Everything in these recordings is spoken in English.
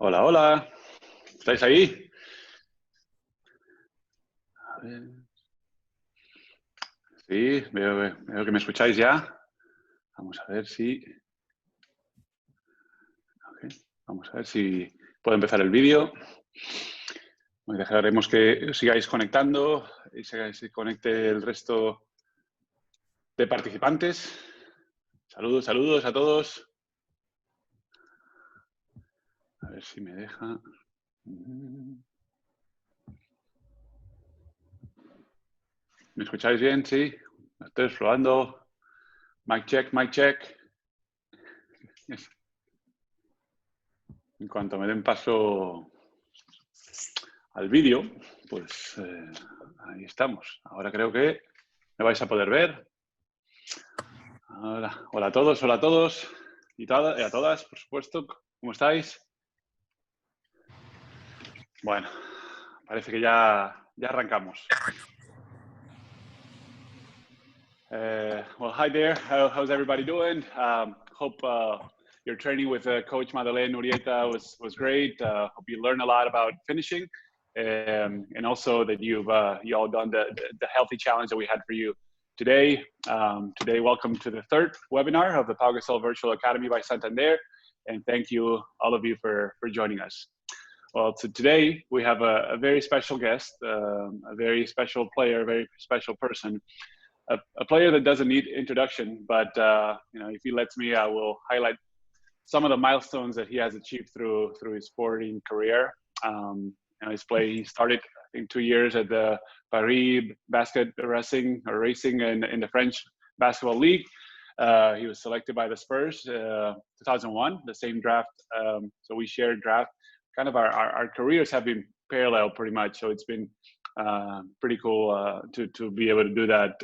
Hola, hola. ¿Estáis ahí? A ver. Sí, veo que me escucháis ya. Vamos a ver si... Okay. Vamos a ver si puedo empezar el vídeo. Dejaremos que sigáis conectando y se conecte el resto de participantes. Saludos, saludos a todos. A ver si me deja. ¿Me escucháis bien? Sí. Estoy probando. Mic check, mic check. En cuanto me den paso al vídeo, pues ahí estamos. Ahora creo que me vais a poder ver. Hola, hola a todos y a todas, por supuesto. ¿Cómo estáis? Bueno, parece que ya arrancamos. Well, hi there. How's everybody doing? Hope your training with Coach Madeleine Urieta was great. Hope you learned a lot about finishing, and also that you all done the healthy challenge that we had for you today. Today, welcome to the third webinar of the Pau Gasol Virtual Academy by Santander, and thank you all of you for joining us. Well, so today we have a very special guest, a very special player, a very special person. A player that doesn't need introduction, but if he lets me, I will highlight some of the milestones that he has achieved through his sporting career. He started, I think, 2 years at the Paris racing in the French Basketball League. He was selected by the Spurs 2001, the same draft. So we shared draft. Kind of our careers have been parallel pretty much. So it's been pretty cool to be able to do that.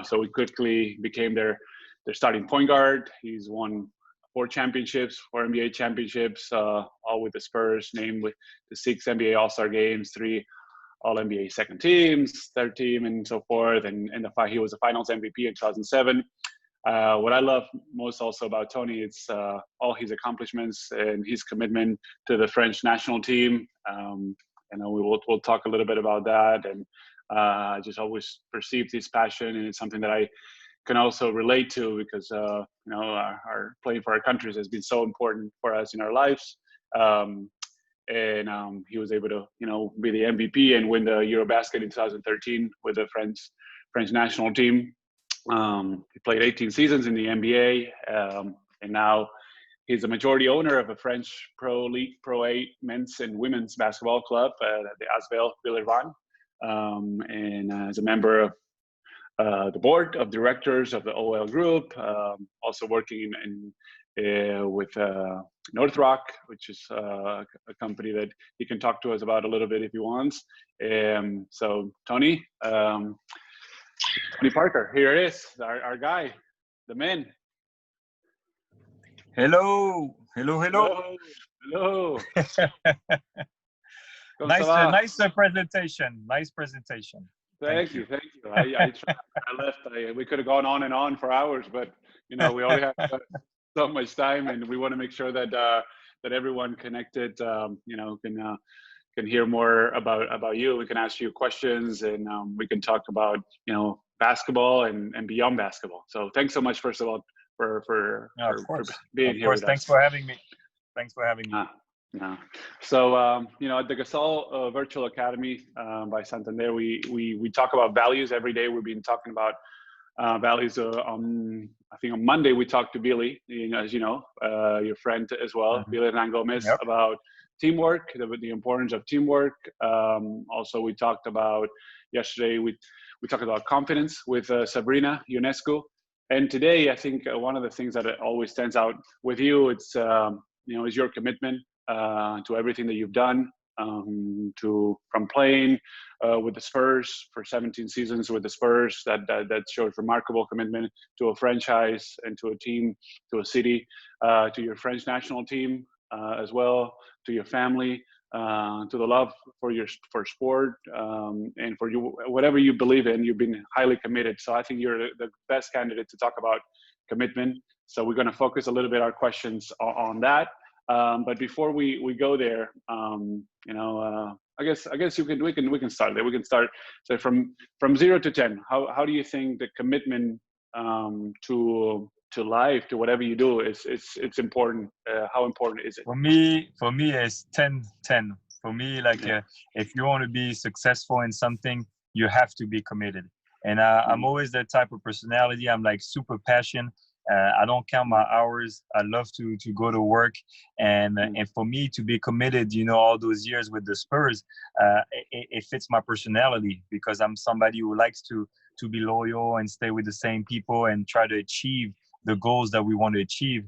So we quickly became their starting point guard. He's won 4 championships, 4 NBA championships, all with the Spurs, named with the 6 NBA All-Star games, 3 All-NBA second teams, third team, and so forth. And he was a Finals MVP in 2007. What I love most also about Tony, it's all his accomplishments and his commitment to the French national team. We'll talk a little bit about that. And I just always perceived his passion, and it's something that I can also relate to because our playing for our countries has been so important for us in our lives. He was able to be the MVP and win the Eurobasket in 2013 with the French national team. He played 18 seasons in the NBA, and now he's a majority owner of a French Pro League, Pro A men's and women's basketball club, the Asvel Villeurbanne, and as a member of the board of directors of the OL Group, also working with North Rock, which is a company that he can talk to us about a little bit if he wants. So Tony Parker, here it is, our guy, the man. Hello. Nice presentation. Thank you. I left. We could have gone on and on for hours, but we only have so much time, and we want to make sure that everyone connected, can hear more about you. We can ask you questions, and we can talk about basketball and beyond basketball. So thanks so much, first of all, for being here with us. Thanks for having me. So at the Gasol Virtual Academy by Santander, we talk about values every day. We've been talking about values. I think on Monday we talked to Billy, as you know, your friend as well, Mm-hmm. Billy Hernán Gomez, Yep. about teamwork, the importance of teamwork. Also, we talked about yesterday. We talked about confidence with Sabrina Ionescu. And today, I think one of the things that always stands out with you, it's is your commitment to everything that you've done, from playing with the Spurs for 17 seasons with the Spurs. That shows remarkable commitment to a franchise and to a team, to a city, to your French national team as well, to your family, to the love for sport, and for you, whatever you believe in. You've been highly committed. So I think you're the best candidate to talk about commitment. So we're going to focus a little bit our questions on that. But before we go there, I guess we can start there. We can start so from 0 to 10. How do you think the commitment to life, to whatever you do, it's important? How important is it? For me, it's 10-10. For me, like if you want to be successful in something, you have to be committed. And I'm always that type of personality. I'm like super passionate. I don't count my hours. I love to go to work, and for me to be committed, all those years with the Spurs, it fits my personality because I'm somebody who likes to be loyal and stay with the same people and try to achieve the goals that we want to achieve.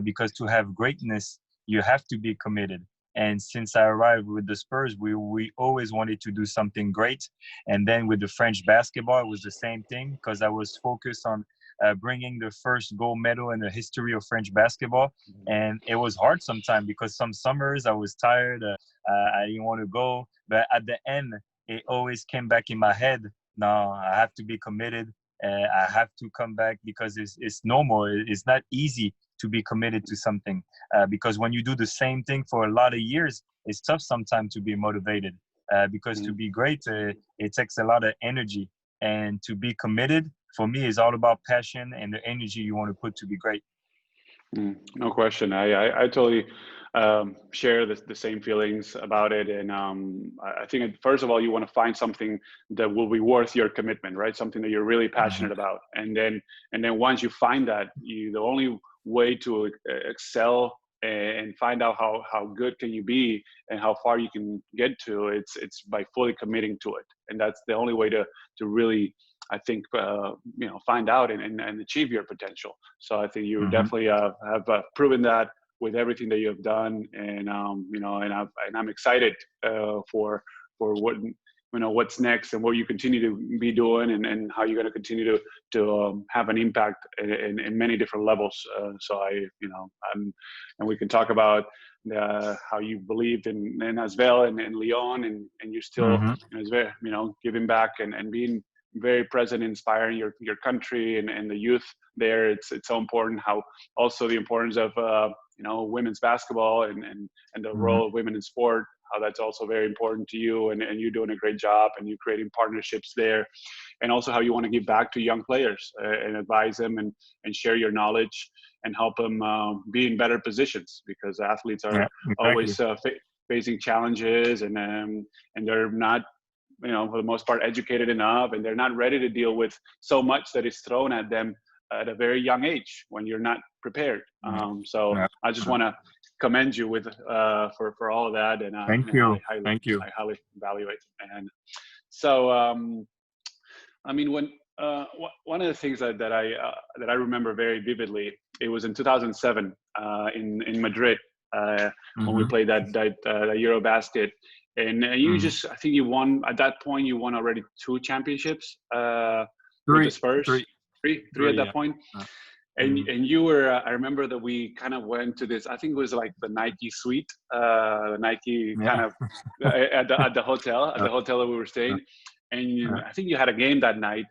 Because to have greatness, you have to be committed. And since I arrived with the Spurs, we always wanted to do something great. And then with the French basketball, it was the same thing because I was focused on bringing the first gold medal in the history of French basketball. And it was hard sometimes because some summers I was tired. I didn't want to go. But at the end, it always came back in my head. No, I have to be committed. I have to come back because it's normal. It's not easy to be committed to something because when you do the same thing for a lot of years, it's tough sometimes to be motivated because to be great, it takes a lot of energy. And to be committed, for me, is all about passion and the energy you want to put to be great. No question. I totally share the same feelings about it. And I think, first of all, you want to find something that will be worth your commitment, right? Something that you're really passionate about. And then once you find that, the only way to excel and find out how good can you be and how far you can get to, it's by fully committing to it. And that's the only way to really, I think, find out and achieve your potential. So I think you definitely have proven that with everything that you have done, and I'm excited for what what's next and what you continue to be doing, and how you're going to continue to have an impact in many different levels. So and we can talk about how you believed in Asvel and Lyon, and you're still giving back and being very present, inspiring your country and the youth there. It's so important. How also the importance of women's basketball and the role of women in sport, how that's also very important to you, and you're doing a great job, and you're creating partnerships there. And also how you want to give back to young players and advise them and share your knowledge and help them be in better positions, because athletes are always facing challenges, and they're not for the most part educated enough, and they're not ready to deal with so much that is thrown at them at a very young age when you're not prepared. So I just want to commend you with for all of that, and thank you. I highly value it. And so I mean, when one of the things that I remember very vividly, it was in 2007 in Madrid when we played that Eurobasket. And you I think you won, at that point, you won already 2 championships with the Spurs. Three at that point. And you were, I remember that we kind of went to this, I think it was like the Nike suite, the Nike kind of at the hotel that we were staying. And I think you had a game that night,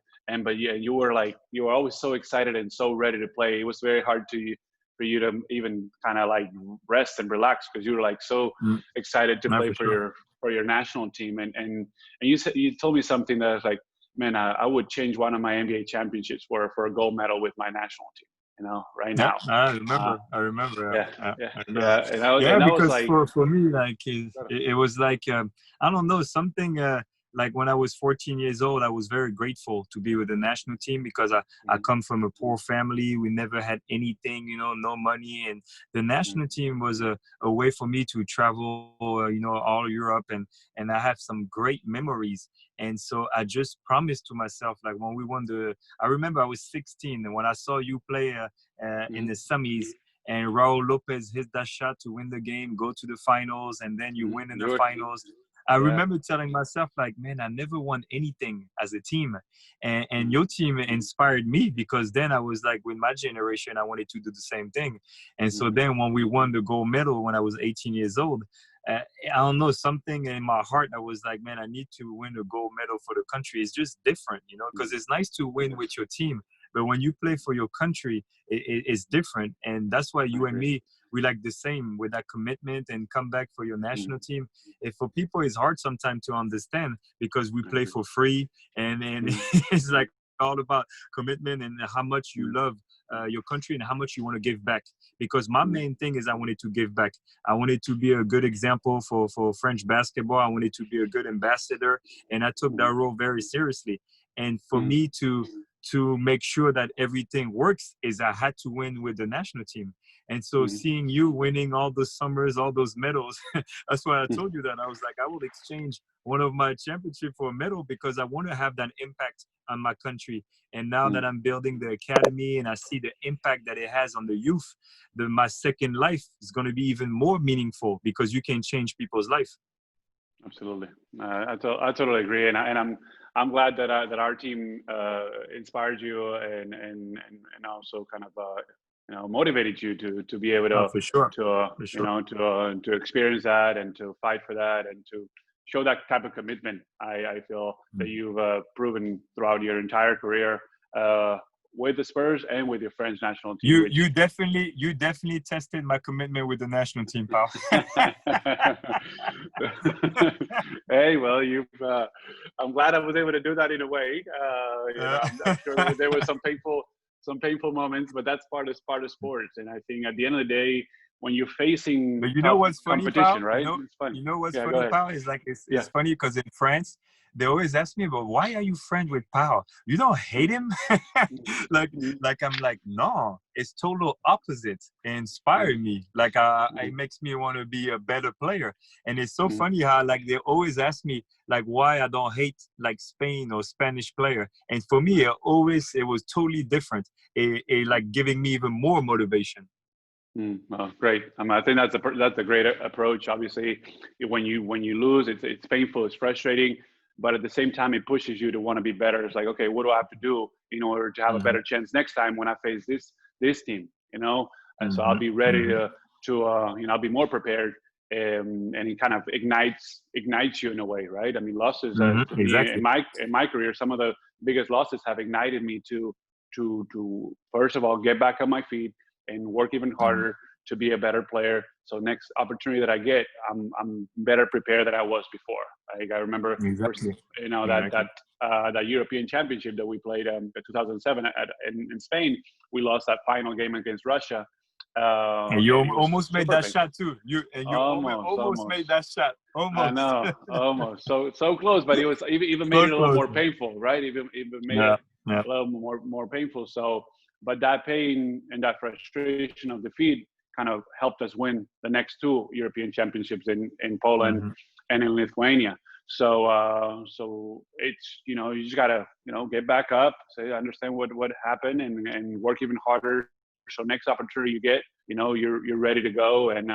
but you were always so excited and so ready to play. It was very hard for you to even kind of like rest and relax, because you were like so excited to play for your national team. And you told me something that was like, man, I would change one of my NBA championships for a gold medal with my national team, right now. I remember. And I because was like, for me, like it was like I don't know, something like when I was 14 years old, I was very grateful to be with the national team, because I come from a poor family. We never had anything, no money, and the national team was a way for me to travel, all Europe, and I have some great memories. And so I just promised to myself, like when we won I remember I was 16, and when I saw you play in the semis, and Raul Lopez hit that shot to win the game, go to the finals, and then you win in the finals. I remember telling myself, like, man, I never won anything as a team. And your team inspired me, because then I was like, with my generation, I wanted to do the same thing. And so then when we won the gold medal when I was 18 years old, I don't know, something in my heart, I was like, man, I need to win a gold medal for the country. It's just different, because it's nice to win with your team, but when you play for your country, it's different. And that's why you and me, we like the same with that commitment and come back for your national team. If for people, it's hard sometimes to understand because we play for free and it's like all about commitment and how much you love your country and how much you want to give back. Because my main thing is I wanted to give back. I wanted to be a good example for French basketball. I wanted to be a good ambassador, and I took that role very seriously. And for me to make sure that everything works is I had to win with the national team. And so seeing you winning all those summers, all those medals, that's why I told you that. I was like, I will exchange one of my championship for a medal because I want to have that impact on my country. And now that I'm building the academy and I see the impact that it has on the youth, my second life is going to be even more meaningful because you can change people's life. Absolutely, I totally agree, and I'm glad that our team inspired you and also kind of motivated you to be able to for sure. to experience that and to fight for that and to show that type of commitment. I feel that you've proven throughout your entire career with the Spurs and with your French national team. You definitely tested my commitment with the national team, Pau. Hey, well, I'm glad I was able to do that in a way. I'm sure there were some painful moments, but that's part of sports. And I think at the end of the day, when you're facing but you know what's funny, competition, Pau? right? It's fun. You know what's funny, Pau? Is like it's funny because in France, they always ask me, but why are you friends with Pau? You don't hate him? like I'm like, no, it's total opposite. It inspired me. Like it makes me want to be a better player. And it's so funny how like they always ask me like why I don't hate like Spain or Spanish player. And for me, it was totally different. It like giving me even more motivation. Oh, great. I think that's a great approach. Obviously, when you lose, it's painful, it's frustrating, but at the same time, it pushes you to want to be better. It's like, okay, what do I have to do in order to have a better chance next time when I face this team? And so I'll be ready to I'll be more prepared, and it kind of ignites you in a way, right? I mean, losses exactly. in my career, some of the biggest losses have ignited me to first of all get back on my feet and work even harder to be a better player. So next opportunity that I get, I'm better prepared than I was before. Like I remember, that European Championship that we played in 2007 in Spain. We lost that final game against Russia. And you almost made that shot too. You almost made that shot. Almost. I know, almost. So close, but it was even made it a little more painful, right? Even made it a little more painful. So. But that pain and that frustration of defeat kind of helped us win the next two European Championships in Poland and in Lithuania. So it's you just gotta get back up, understand what happened, and work even harder. So next opportunity you get, you're ready to go, and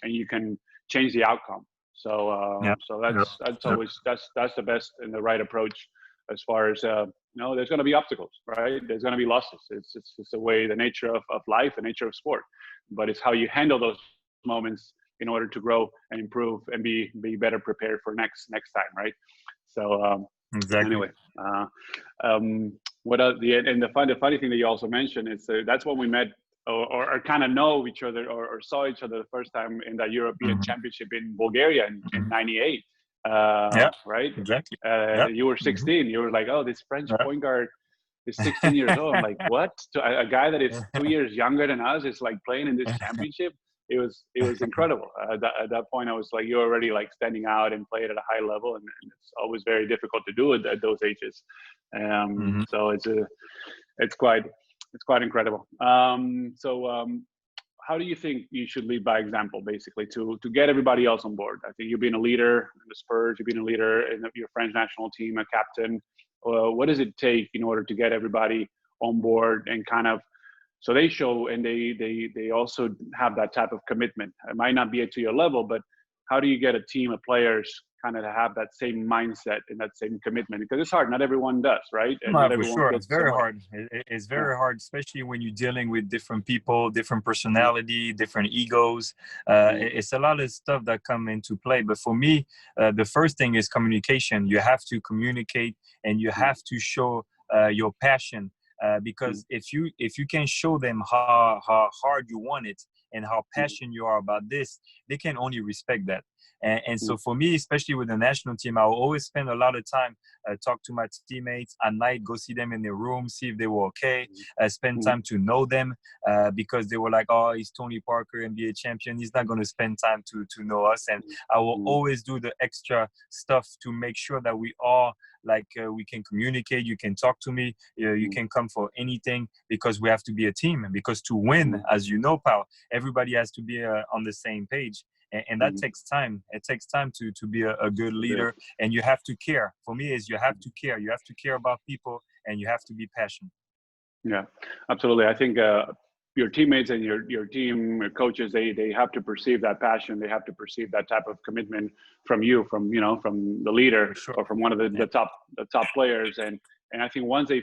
you can change the outcome. So that's always that's the best and the right approach as far as there's going to be obstacles, right? There's going to be losses. It's the way, the nature of life, the nature of sport. But it's how you handle those moments in order to grow and improve and be better prepared for next time, right? So exactly. Anyway, the funny thing that you also mentioned is that's when we met or kind of know each other or saw each other the first time in that European Championship in Bulgaria in '98. Right? Exactly. You were 16. You were like, oh, this French point guard is 16 years old. I'm like, what? A guy that is 2 years younger than us is like playing in this championship. It was incredible. At that point, I was like, you're already like standing out and played at a high level, and it's always very difficult to do it at those ages. So it's quite incredible. How do you think you should lead by example, basically, to get everybody else on board? I think you've been a leader in the Spurs, you've been a leader in your French national team, a captain. What does it take in order to get everybody on board and kind of so they show and they also have that type of commitment? It might not be to your level, but how do you get a team of players kind of to have that same mindset and that same commitment? Because it's hard. Not everyone does, right? And not for everyone sure. It's very hard. It's very hard, especially when you're dealing with different people, different personality, different egos. It's a lot of stuff that come into play. But for me, the first thing is communication. You have to communicate and you have to show your passion. Because if you can show them how hard you want it, and how passionate you are about this, they can only respect that. And so Mm, for me, especially with the national team, I will always spend a lot of time talk to my teammates at night, go see them in their room, see if they were okay, spend mm, time to know them, because they were like, oh, he's Tony Parker, NBA champion. He's not going to spend time to know us. And I will mm, always do the extra stuff to make sure that we all we can communicate. You can talk to me. You mm, can come for anything, because we have to be a team. Because to win, mm, as you know, Pau, everybody has to be on the same page. And that mm. takes time. It takes time to be a good Yeah. leader, and you have to care. For me, is you have to care. You have to care about people, and you have to be passionate. Yeah, absolutely. I think your teammates and your team, your coaches, they have to perceive that passion. They have to perceive that type of commitment from you, from from the leader For sure. or from one of the, Yeah. the top players. And I think once they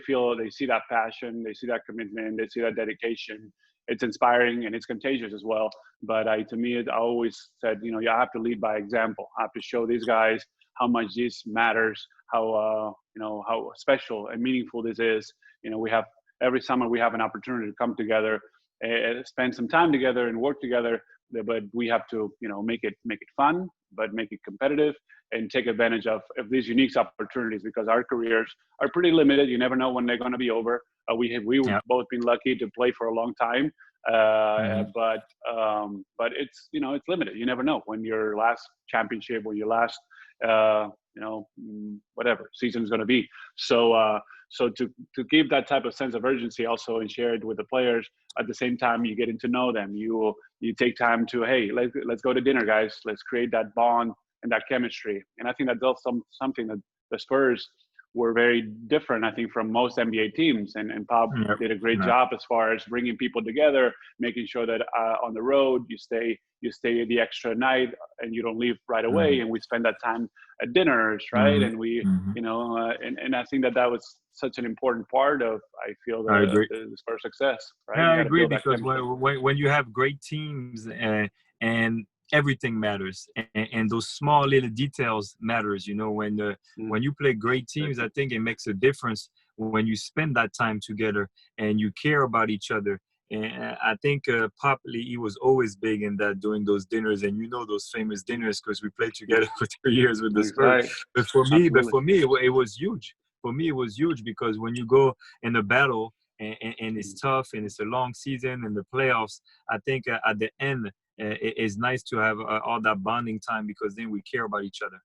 see that passion, they see that commitment, they see that dedication, it's inspiring and it's contagious as well. But to me, I always said, you have to lead by example. I have to show these guys how much this matters, how how special and meaningful this is. We have every summer we have an opportunity to come together and spend some time together and work together, but we have to make it fun, but make it competitive and take advantage of these unique opportunities, because our careers are pretty limited. You never know when they're going to be over. We've Yeah. both been lucky to play for a long time, Mm-hmm. but it's it's limited. You never know when your last championship or your last uh, whatever season is going to be. So to give that type of sense of urgency also and share it with the players, at the same time you getting to know them, you take time to, hey, let's go to dinner, guys, let's create that bond and that chemistry. And I think that's also something that the Spurs were very different, I think, from most NBA teams. And Pop Yep. did a great Yeah. job as far as bringing people together, making sure that on the road you stay the extra night and you don't leave right away. Mm-hmm. And we spend that time at dinners, right? Mm-hmm. And we, Mm-hmm. and I think that was such an important part of, I feel, I agree. the Spurs success, right? Yeah, You I got to agree, build that because chemistry. when you have great teams, and everything matters, and those small little details matters. When you play great teams, I think it makes a difference when you spend that time together and you care about each other. And I think Pop Lee, he was always big in that, doing those dinners, and those famous dinners, because we played together for 3 years with the Spurs. Exactly. But Absolutely. for me, it was huge. For me, it was huge, because when you go in a battle, and it's tough, and it's a long season and the playoffs, I think at the end, it's nice to have all that bonding time, because then we care about each other.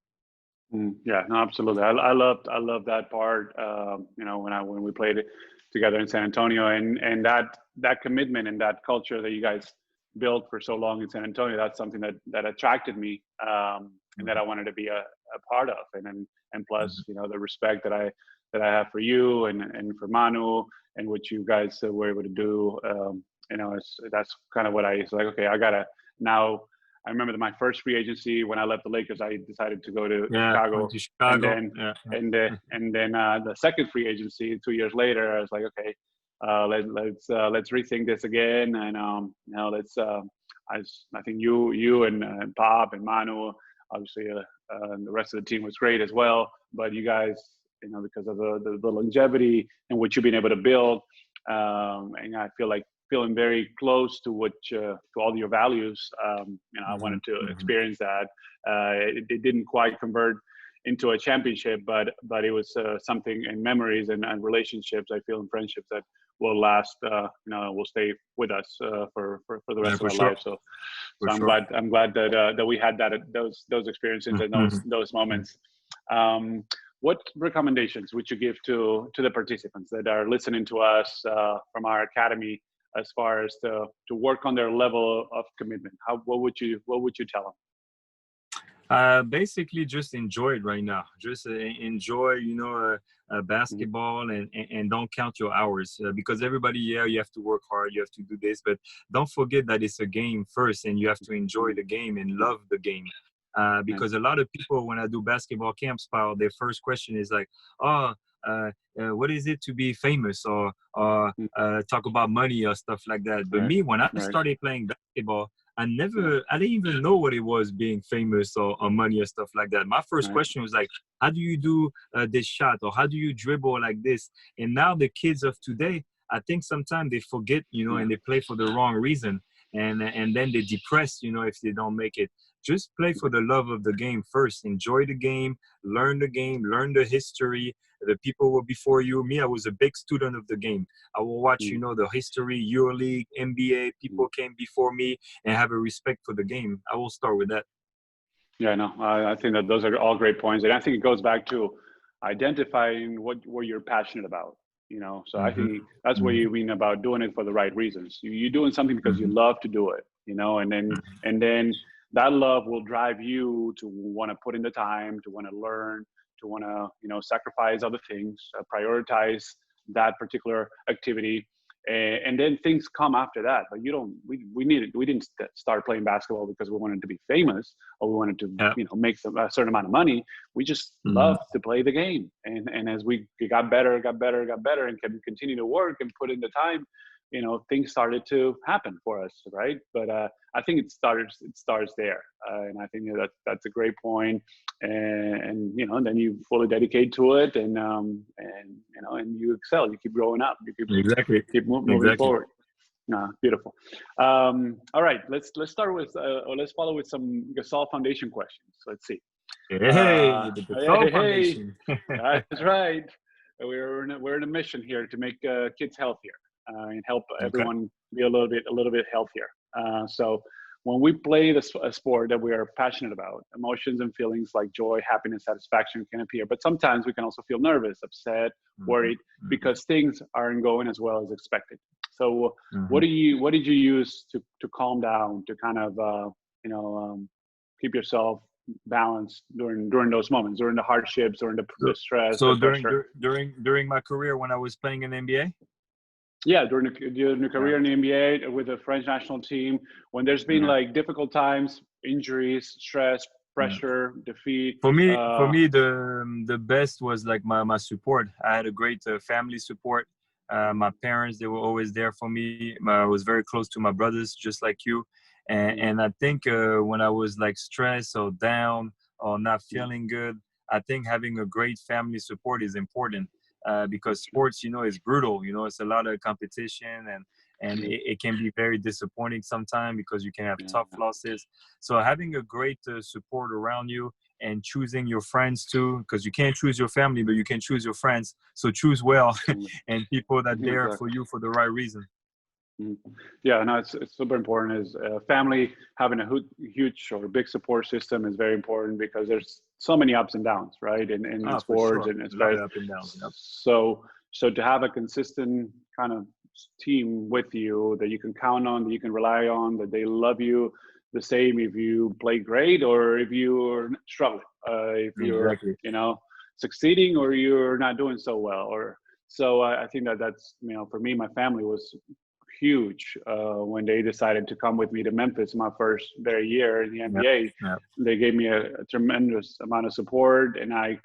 Yeah, no, absolutely. I love that part. When we played it together in San Antonio, and that commitment and that culture that you guys built for so long in San Antonio, that's something that attracted me, and that I wanted to be a part of. And plus, Mhm. the respect that I have for you and for Manu, and what you guys were able to do. That's kind of what it's like. Okay, I gotta now. I remember that my first free agency, when I left the Lakers, I decided to go to Yeah, went Chicago, to and Chicago. then Yeah. the second free agency 2 years later, I was like, okay, let's rethink this again, and let's. I think you and Bob and Manu, obviously, and the rest of the team was great as well. But you guys, because of the longevity and what you've been able to build, and I feel like feeling very close to to all your values. I Mm-hmm. wanted to Mm-hmm. experience that. It didn't quite convert into a championship, but it was something in memories and relationships, I feel, and friendships that will last. Will stay with us for the Yeah, rest of for our sure. lives. So For I'm sure. glad that we had those experiences and Mm-hmm. those moments. What recommendations would you give to the participants that are listening to us from our academy, as far as to work on their level of commitment? What would you tell them? Basically, just enjoy it right now. Just enjoy, Mm-hmm. basketball, and don't count your hours, because everybody, yeah, you have to work hard, you have to do this, but don't forget that it's a game first, and you have to enjoy the game and love the game. Because a lot of people, when I do basketball camps, Paul, their first question is like, oh, what is it to be famous, or talk about money or stuff like that. But Right, me, when I right, started playing basketball, I yeah, didn't even know what it was being famous, or money or stuff like that. My first right, question was like, how do you do this shot, or how do you dribble like this? And now the kids of today, I think sometimes they forget, yeah, and they play for the wrong reason. and then they depressed, if they don't make it. Just play for the love of the game first. Enjoy the game, learn the history. The people were before you. Me, I was a big student of the game. I will watch, the history, EuroLeague, NBA. People came before me and have a respect for the game. I will start with that. Yeah, no, I think that those are all great points. And I think it goes back to identifying what you're passionate about, So I think that's what you mean about doing it for the right reasons. You're doing something because you love to do it, and then that love will drive you to want to put in the time, to want to learn, to want to, sacrifice other things, prioritize that particular activity. And then things come after that. But we didn't start playing basketball because we wanted to be famous or we wanted to, make a certain amount of money. We just loved to play the game. And as we got better, and can continue to work and put in the time, things started to happen for us, right? But I think it starts there, and I think that's a great point. And then you fully dedicate to it, and you excel. You keep growing up. You keep moving forward. Beautiful. All right, let's start with let's follow with some Gasol Foundation questions. Let's see. The Gasol Foundation. That's right. We're in a mission here to make kids healthier and help everyone be a little bit healthier. So when we play a sport that we are passionate about, emotions and feelings like joy, happiness, satisfaction can appear. But sometimes we can also feel nervous, upset, worried because things aren't going as well as expected. So what did you use to calm down, to kind of keep yourself balanced during those moments, during the hardships, during the stress? So during my career when I was playing in the NBA? Yeah, during the career in the NBA with the French national team, when there's been like difficult times, injuries, stress, pressure, defeat. For me, the best was like my support. I had a great family support. My parents, they were always there for me. I was very close to my brothers, just like you. And I think when I was like stressed or down or not feeling good, I think having a great family support is important. Because sports, is brutal. It's a lot of competition, and it can be very disappointing sometimes because you can have tough losses. So having a great support around you and choosing your friends too, because you can't choose your family, but you can choose your friends. So choose well and people that are there for you for the right reason. Yeah, no, it's super important. Is family having a huge or big support system is very important because there's so many ups and downs, right? In sports, and it's very up and down. Yep. So to have a consistent kind of team with you that you can count on, that you can rely on, that they love you the same if you play great or if you're struggling, if you're succeeding or you're not doing so well. Or so I think that's for me, my family was huge when they decided to come with me to Memphis my first very year in the NBA. They gave me a tremendous amount of support, and I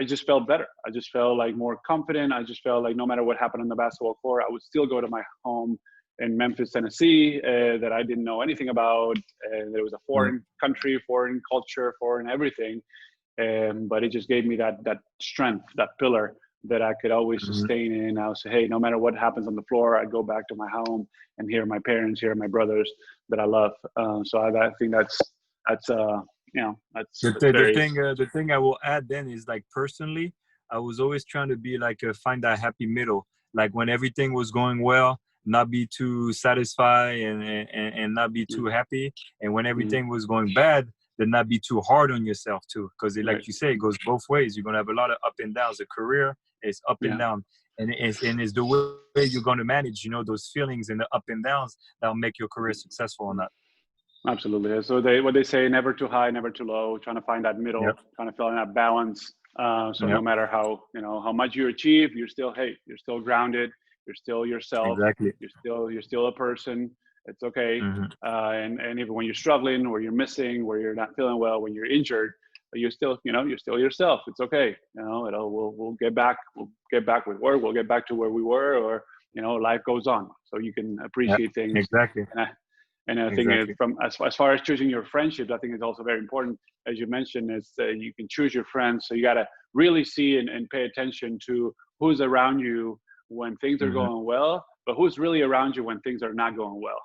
just felt better. I just felt like more confident. I just felt like no matter what happened on the basketball court, I would still go to my home in Memphis, Tennessee, that I didn't know anything about. There was a foreign country, foreign culture, foreign everything. But it just gave me that strength, that pillar that I could always sustain in. I would say, hey, no matter what happens on the floor, I go back to my home and hear my parents, hear my brothers that I love. So I think that's the thing I will add then is like personally, I was always trying to be like find that happy middle. Like when everything was going well, not be too satisfied and not be too happy. And when everything was going bad, then not be too hard on yourself too. Because like you say, it goes both ways. You're gonna have a lot of up and downs. A career is up and down. And it's the way you're going to manage, those feelings and the up and downs that'll make your career successful or not. Absolutely. So what they say, never too high, never too low, trying to find that middle, trying to find that balance. No matter how much you achieve, you're still grounded. You're still yourself. Exactly. You're still a person. It's okay. And even when you're struggling, or you're missing, where you're not feeling well, when you're injured, you're still yourself. It's okay. We'll get back. We'll get back with work. We'll get back to where we were, or life goes on. So you can appreciate things. Exactly. And I think from as far as choosing your friendships, I think it's also very important, as you mentioned, is you can choose your friends. So you got to really see and pay attention to who's around you when things are going well, but who's really around you when things are not going well.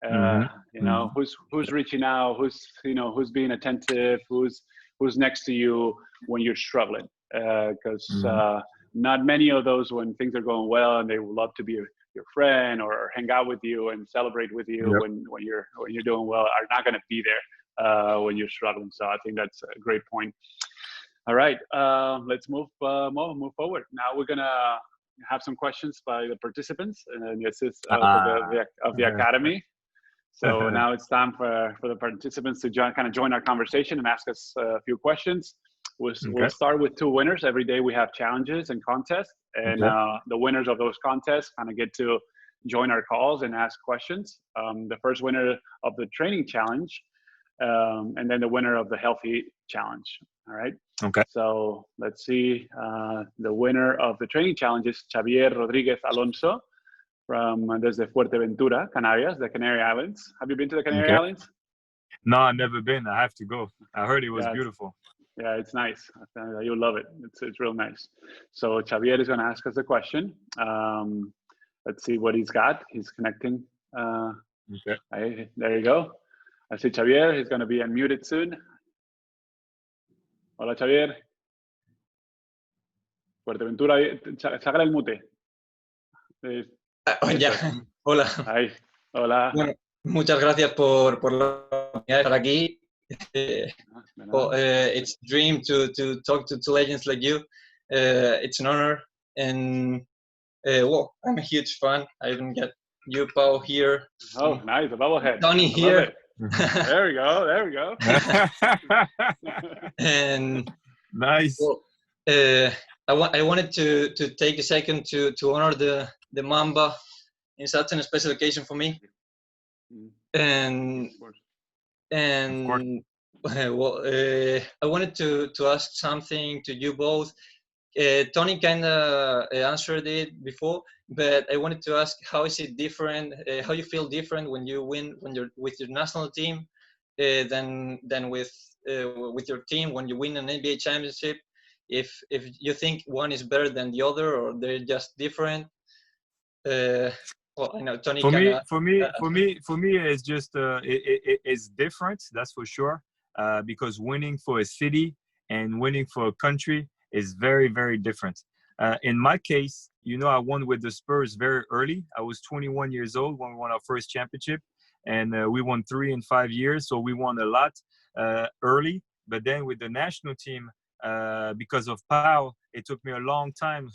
You know, who's reaching out, who's being attentive, who's next to you when you're struggling, because not many of those, when things are going well and they would love to be your friend or hang out with you and celebrate with you when you're doing well, are not going to be there when you're struggling. So I think that's a great point. All right, let's move forward. Now we're gonna have some questions by the participants, and this is of the academy. So now it's time for the participants to join our conversation and ask us a few questions. We'll start with 2 winners. Every day we have challenges and contests, and the winners of those contests kind of get to join our calls and ask questions. The first winner of the training challenge, and then the winner of the healthy challenge. All right. Okay. So let's see. The winner of the training challenge is Xavier Rodriguez Alonso from desde Fuerteventura, Canarias, the Canary Islands. Have you been to the Canary Islands? No, I've never been. I have to go. I heard it was beautiful. Yeah, it's nice. You'll love it. It's real nice. So Xavier is going to ask us a question. Let's see what he's got. He's connecting. There you go. I see Xavier. He's going to be unmuted soon. Hola, Xavier. Fuerteventura, sácale el mute. Hola. Ahí. Hola. Bueno, muchas gracias por la oportunidad de estar aquí. It's a dream to talk to 2 legends like you. It's an honor, and well, I'm a huge fan. I even get you, Pau, here. Oh, nice, a bubblehead. Tony here. There we go. And nice. Well, I wanted to take a second to honor the Mamba in such a special occasion for me. And well, I wanted to ask something to you both. Tony kind of answered it before, but I wanted to ask, how is it different? How you feel different when you win when you're with your national team than with your team when you win an NBA championship? If you think one is better than the other, or they're just different. Well, I know Tony. For me, it's just it's different. That's for sure. Because winning for a city and winning for a country is very, very different. In my case, I won with the Spurs very early. I was 21 years old when we won our first championship, and we won 3 in 5 years. So we won a lot early. But then with the national team, because of Pau, it took me a long time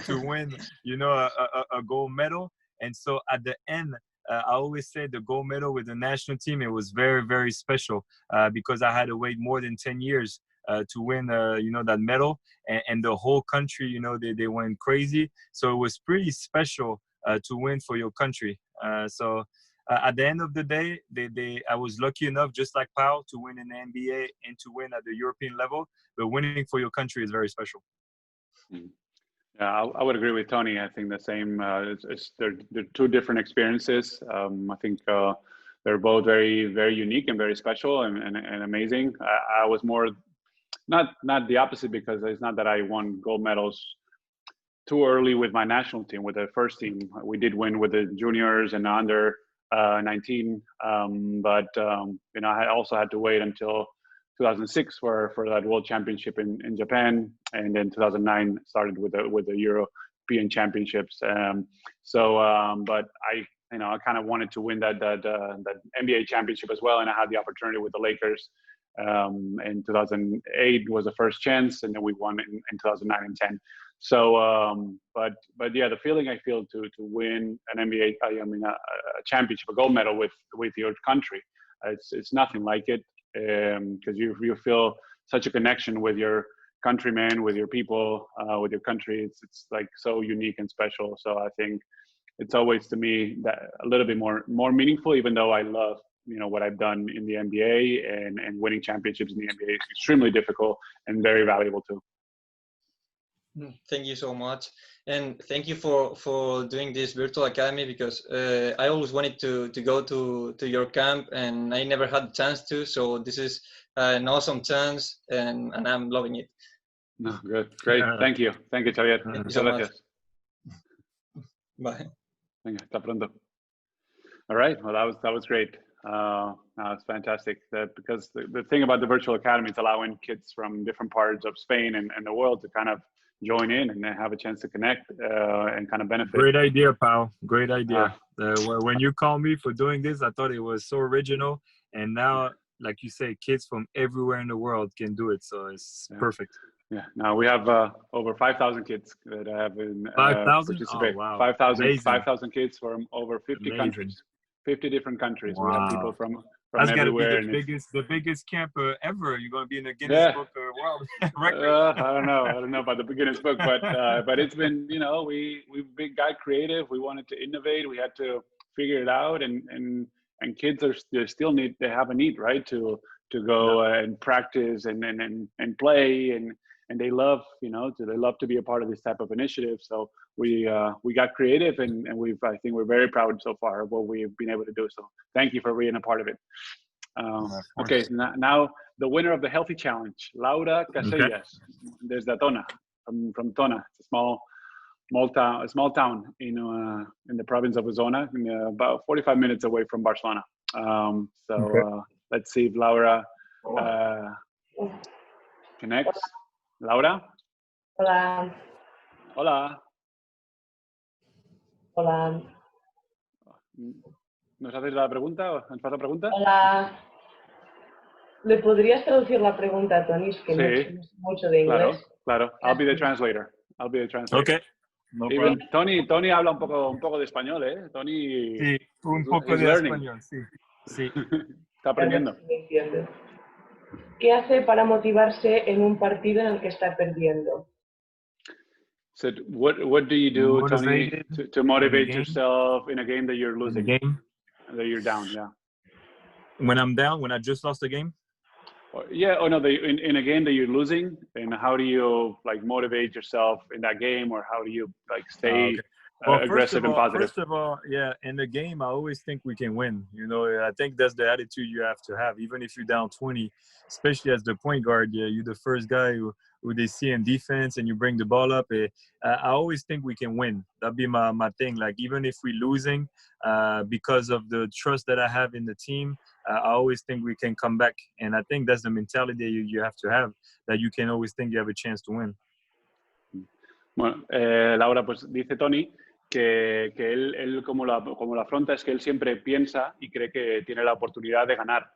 to win, a gold medal. And so at the end, I always say the gold medal with the national team, it was very, very special because I had to wait more than 10 years to win, that medal. And the whole country, they went crazy. So it was pretty special to win for your country. So at the end of the day, I was lucky enough, just like Pau, to win in the NBA and to win at the European level. But winning for your country is very special. Yeah, I would agree with Tony. I think the same. They're 2 different experiences. I think they're both very, very unique and very special and amazing. I was more not the opposite, because it's not that I won gold medals too early with my national team, with the first team. We did win with the juniors and under 19, but I also had to wait until 2006 for that World Championship in Japan, and then 2009 started with the European Championships. But I kind of wanted to win that NBA championship as well, and I had the opportunity with the Lakers. In 2008 was the first chance, and then we won in 2009 and 10. So, but yeah, the feeling I feel to win an NBA, a championship, a gold medal with your country, it's nothing like it, because you feel such a connection with your countrymen, with your people, with your country. It's like so unique and special. So I think it's always, to me, that a little bit more meaningful, even though I love what I've done in the NBA, and winning championships in the NBA is extremely difficult and very valuable too. Thank you so much, and thank you for doing this virtual academy, because I always wanted to go to your camp, and I never had the chance to. So this is an awesome chance, and I'm loving it. No, good, great, thank you, Xavier. Thank you so much. Bye. Venga, hasta pronto. All right. Well, that was great. No, it's fantastic. Because the thing about the virtual academy is allowing kids from different parts of Spain and the world to kind of join in and have a chance to connect and kind of benefit. Great idea, Pau. Great idea. Ah. When you called me for doing this, I thought it was so original. And now, like you say, kids from everywhere in the world can do it. So it's perfect. Yeah. Now we have over 5,000 kids that have been 5,000? participate. Oh, wow. 5,000 kids from over 50 Amazing. countries. 50 different countries. Wow. We have people from That's got to be everywhere. the biggest camp ever. You're going to be in the Guinness Book of World Record. I don't know about the Guinness Book, but it's been, we got creative. We wanted to innovate. We had to figure it out, and kids they have a need, right, to go and practice and play, and they love, they love to be a part of this type of initiative. So we got creative, and I think we're very proud so far of what we've been able to do. So thank you for being a part of it. Okay, now the winner of the Healthy Challenge, Laura Casellas, desde Tona, from Tona. It's a small town in the province of Osona, about 45 minutes away from Barcelona. Let's see if Laura connects. Laura? Hola. Hola. Hola. ¿Nos haces la pregunta? ¿Nos pasa la pregunta? Hola. ¿Le podrías traducir la pregunta a Tony? Es que no sé mucho de inglés. Claro. I'll be the translator. Okay. No problem. Tony habla un poco de español, ¿eh? Tony. Sí, un poco de español, sí. Está aprendiendo. ¿Qué hace para motivarse en un partido en el que está perdiendo? So what do you do, Tony, to motivate yourself in a game that you're losing? That you're down, yeah. When I'm down, when I just lost a game? Yeah, in a game that you're losing, and how do you motivate yourself in that game, or how do you stay aggressive and positive? First of all, yeah, in the game, I always think we can win. I think that's the attitude you have to have, even if you're down 20, especially as the point guard. Yeah, you're the first guy who they see in defense, and you bring the ball up. I always think we can win. That'd be my thing. Even if we're losing, because of the trust that I have in the team, I always think we can come back. And I think that's the mentality you have to have, that you can always think you have a chance to win. Bueno, Laura, pues dice Tony que él como lo afronta es que él siempre piensa y cree que tiene la oportunidad de ganar.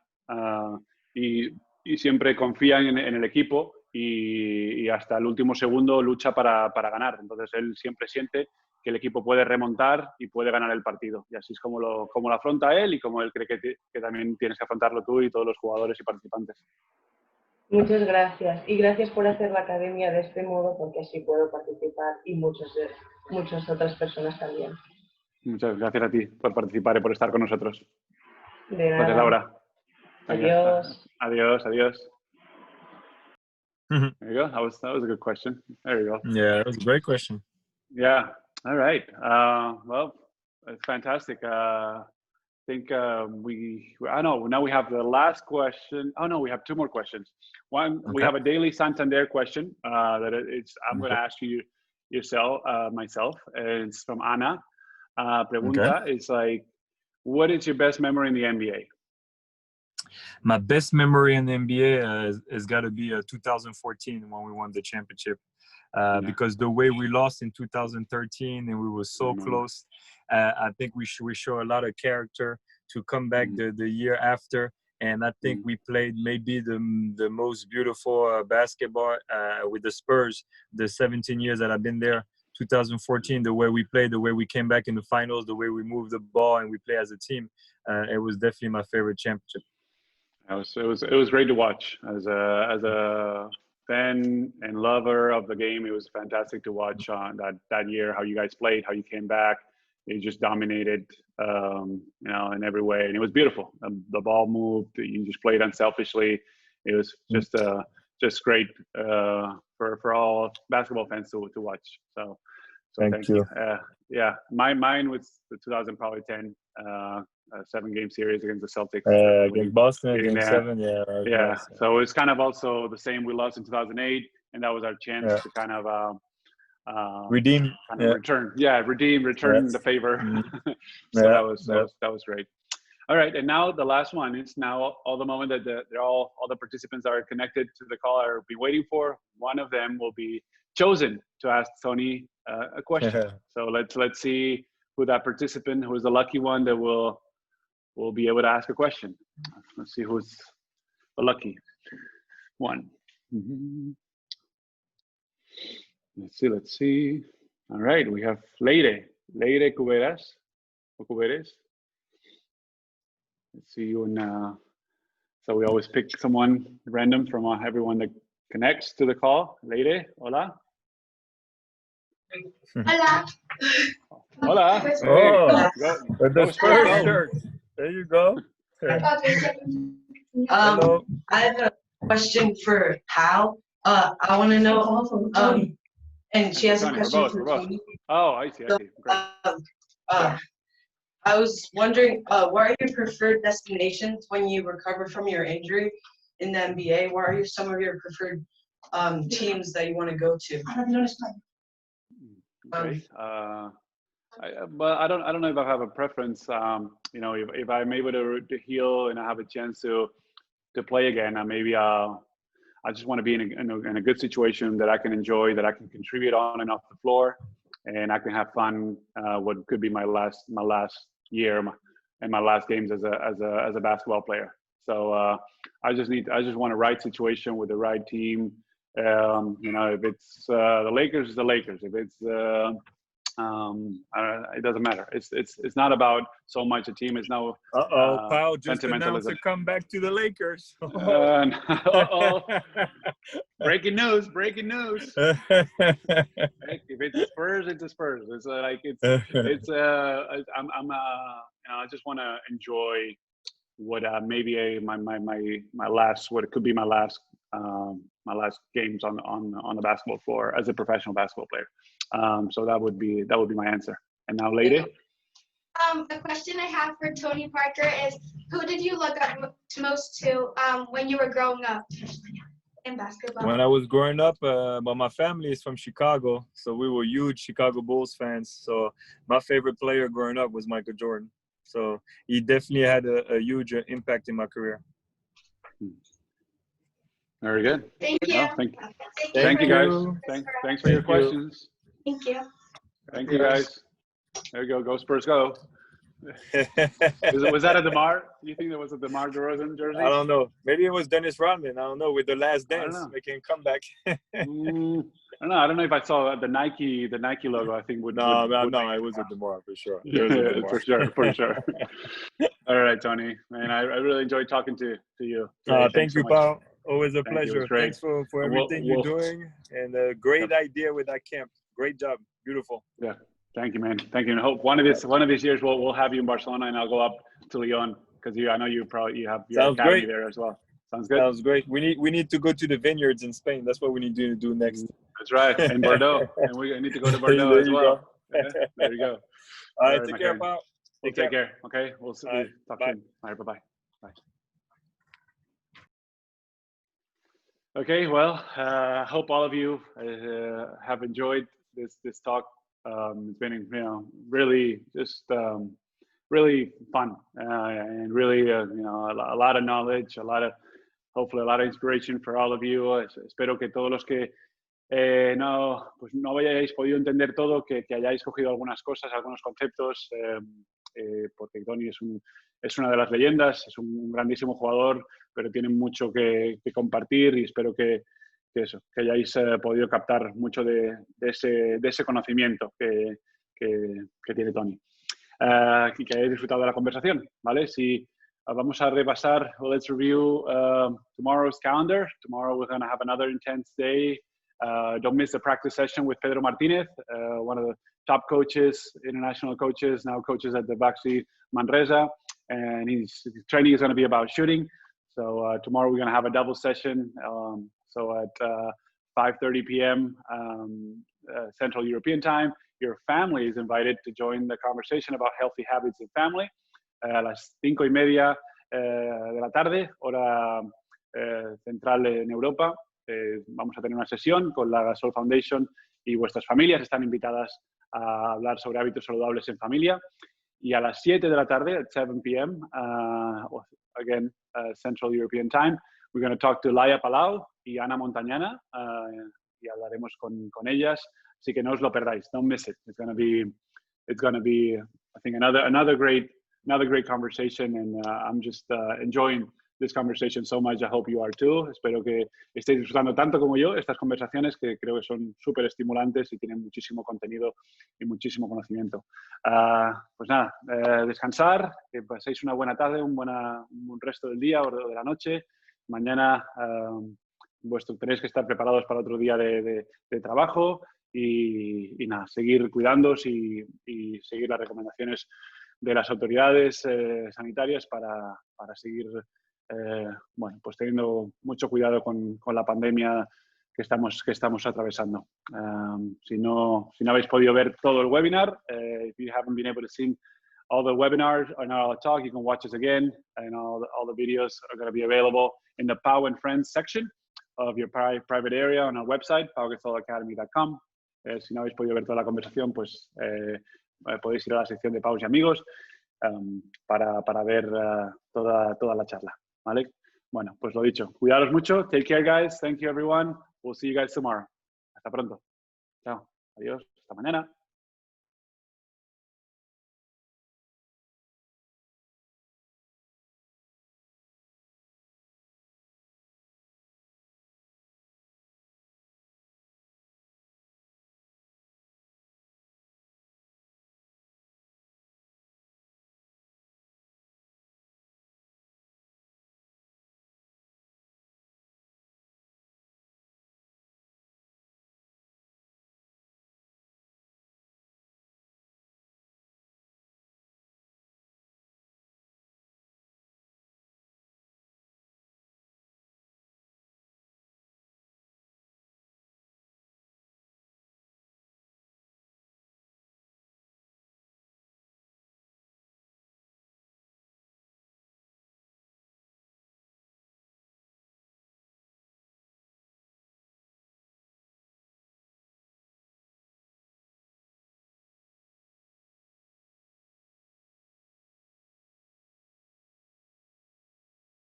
Y siempre confía en el equipo y hasta el último segundo lucha para ganar. Entonces él siempre siente que el equipo puede remontar y puede ganar el partido. Y así es como lo afronta él y como él cree que también tienes que afrontarlo tú y todos los jugadores y participantes. Muchas gracias. Y gracias por hacer la academia de este modo, porque así puedo participar y muchas otras personas también. Muchas gracias a ti por participar y por estar con nosotros. De nada. Gracias, Laura. Adiós. Adiós. There you go. That was a good question. There you go. Yeah, that was a great question. Yeah. All right. Well, it's fantastic. I think now we have the last question. Oh no, we have two more questions. One, we have a daily Santander question I'm going to ask you myself. It's from Ana. Pregunta is what is your best memory in the NBA? My best memory in the NBA has got to be 2014 when we won the championship. Because the way we lost in 2013 and we were so close, I think we show a lot of character to come back the year after. And I think we played maybe the most beautiful basketball with the Spurs, the 17 years that I've been there. 2014, the way we played, the way we came back in the finals, the way we moved the ball and we play as a team, it was definitely my favorite championship. It was great to watch as a fan and lover of the game. It was fantastic to watch that year, how you guys played, how you came back. You just dominated, in every way, and it was beautiful. The ball moved. You just played unselfishly. It was just great for all basketball fans to watch. So thank you. Mine was the 2010 7-game series against the Celtics. Against Boston, Game 7, yeah. So it's kind of also the same. We lost in 2008, and that was our chance to kind of redeem, kind of return the favor. So that was great. All right, and now the last one is now all the moment that they're all the participants are connected to the call are be waiting for. One of them will be chosen to ask Tony a question. So let's see who that participant, who is the lucky one that will be able to ask a question. Let's see who's the lucky one. Let's see. All right, we have Leire Cuberas. Let's see you in, so we always pick someone random from everyone that connects to the call. Leire, hola. Hola. Hola. Oh, Go. with the Spurs shirt. There you go. Hello. I have a question for Pau. I want to know, and she has a question for Tony. Oh, I see. Great. I was wondering, what are your preferred destinations when you recover from your injury in the NBA? What are some of your preferred teams that you want to go to? Okay. But I don't know if I have a preference. You know, if I'm able to heal and I have a chance to play again, maybe I just want to be in a good situation that I can enjoy, that I can contribute on and off the floor, and I can have fun. What could be my last year and my last games as a basketball player. So I just want a right situation with the right team. You know, if it's the Lakers, the Lakers. If it's it doesn't matter. It's not about so much a team. It's now Pau just announced to come back to the Lakers. Breaking news! If it's Spurs, it's a Spurs. It's like it's I just want to enjoy what maybe my last, what it could be my last games on the basketball floor as a professional basketball player. So that would be my answer. And now, Lady. A question I have for Tony Parker is, who did you look up most to when you were growing up in basketball? When I was growing up, but my family is from Chicago, so we were huge Chicago Bulls fans. So my favorite player growing up was Michael Jordan. So he definitely had a huge impact in my career. Very good. Thank you. Well, thank you guys. Thanks for your questions. Thank you. Thank you guys. There you go. Go Spurs, go. Was that a DeMar? Do you think there was a DeMar DeRozan jersey? I don't know. Maybe it was Dennis Rodman. I don't know. With the Last Dance making a comeback. I don't know if I saw the Nike logo. I think would no, it was a DeMar for sure. Yeah, for sure. All right, Tony. Man, I really enjoyed talking to you. Thank you, Pau. Always a pleasure. Thanks for everything you're doing, and a great idea with that camp. Great job. Beautiful. Yeah. Thank you, man. Thank you. And I hope one of these years we'll have you in Barcelona, and I'll go up to Lyon because I know you have your academy there as well. Sounds good. Sounds great. We need to go to the vineyards in Spain. That's what we need to do next. That's right. And Bordeaux. And we need to go to Bordeaux as well. Yeah, there you go. All right, take care, Pau. Take care. Okay. We'll see. Talk soon. All right. Bye-bye. Bye. Okay. Well, hope all of you have enjoyed this talk. It's been, really just really fun and really, a lot of knowledge, hopefully a lot of inspiration for all of you. Espero que todos los que no hayáis podido entender todo, que hayáis cogido algunas cosas, algunos conceptos, porque Tony es una de las leyendas, es un grandísimo jugador, pero tiene mucho que compartir, y espero que hayáis podido captar mucho de ese conocimiento que tiene Tony, y que hayáis disfrutado de la conversación, ¿vale? Si vamos a repasar, let's review tomorrow's calendar. Tomorrow we're going to have another intense day. Don't miss the practice session with Pedro Martinez, one of the top coaches, international coaches, now coaches at the Baxi Manresa, and his training is going to be about shooting. So tomorrow we're going to have a double session. So at 5:30 p.m. Central European time, your family is invited to join the conversation about healthy habits in family. A las 5:30 de la tarde, hora central en Europa, vamos a tener una sesión con la Gasol Foundation y vuestras familias están invitadas a hablar sobre hábitos saludables en familia. Y a las 7 de la tarde, at 7 p.m., again, Central European Time, we're going to talk to Laia Palau y Ana Montañana, y hablaremos con ellas. Así que no os lo perdáis. Don't miss it. It's going to be, I think, another great conversation, and I'm just enjoying this conversation so much. I hope you are too. Espero que estéis disfrutando tanto como yo estas conversaciones, que creo que son súper estimulantes y tienen muchísimo contenido y muchísimo conocimiento. Pues nada, descansar, que paséis una buena tarde, un resto del día o de la noche. Mañana tenéis que estar preparados para otro día de trabajo y nada, seguir cuidándoos y seguir las recomendaciones de las autoridades sanitarias para seguir pues teniendo mucho cuidado con la pandemia que estamos atravesando. Si no habéis podido ver todo el webinar, if you haven't been able to see all the webinars and all the talk, you can watch us again, and all the videos are going to be available in the Pau and Friends section of your private area on our website, paugasolacademy.com. Si no habéis podido ver toda la conversación, pues podéis ir a la sección de Paus y Amigos para ver toda la charla, ¿vale? Bueno, pues lo dicho, cuidaros mucho, take care guys, thank you everyone, we'll see you guys tomorrow. Hasta pronto, chao, adiós, hasta mañana.